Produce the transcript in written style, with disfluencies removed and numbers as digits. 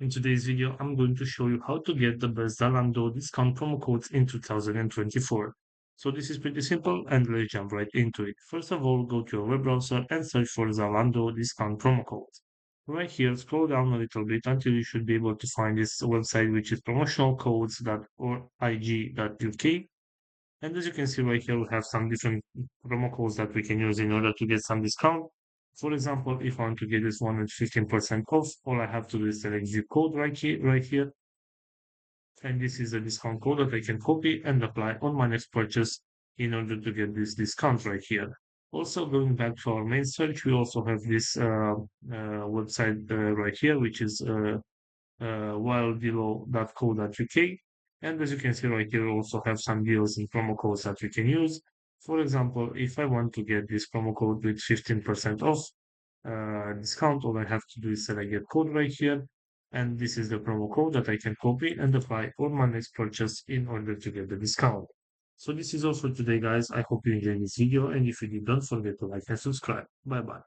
In today's video, I'm going to show you how to get the best Zalando discount promo codes in 2024. So this is pretty simple and let's jump right into it. First of all, go to your web browser and search for Zalando discount promo codes. Right here, scroll down a little bit until you should be able to find this website, which is promotionalcodes.org.uk. And as you can see right here, we have some different promo codes that we can use in order to get some discount. For example, if I want to get this one with 15% off, all I have to do is select zip code right here. And this is a discount code that I can copy and apply on my next purchase in order to get this discount right here. Also, going back to our main search, we also have this website right here, which is wilddealo.co.uk. And as you can see right here, we also have some deals and promo codes that we can use. For example, if I want to get this promo code with 15% off discount, all I have to do is select get code right here. And this is the promo code that I can copy and apply on my next purchase in order to get the discount. So this is all for today, guys. I hope you enjoyed this video. And if you did, don't forget to like and subscribe. Bye bye.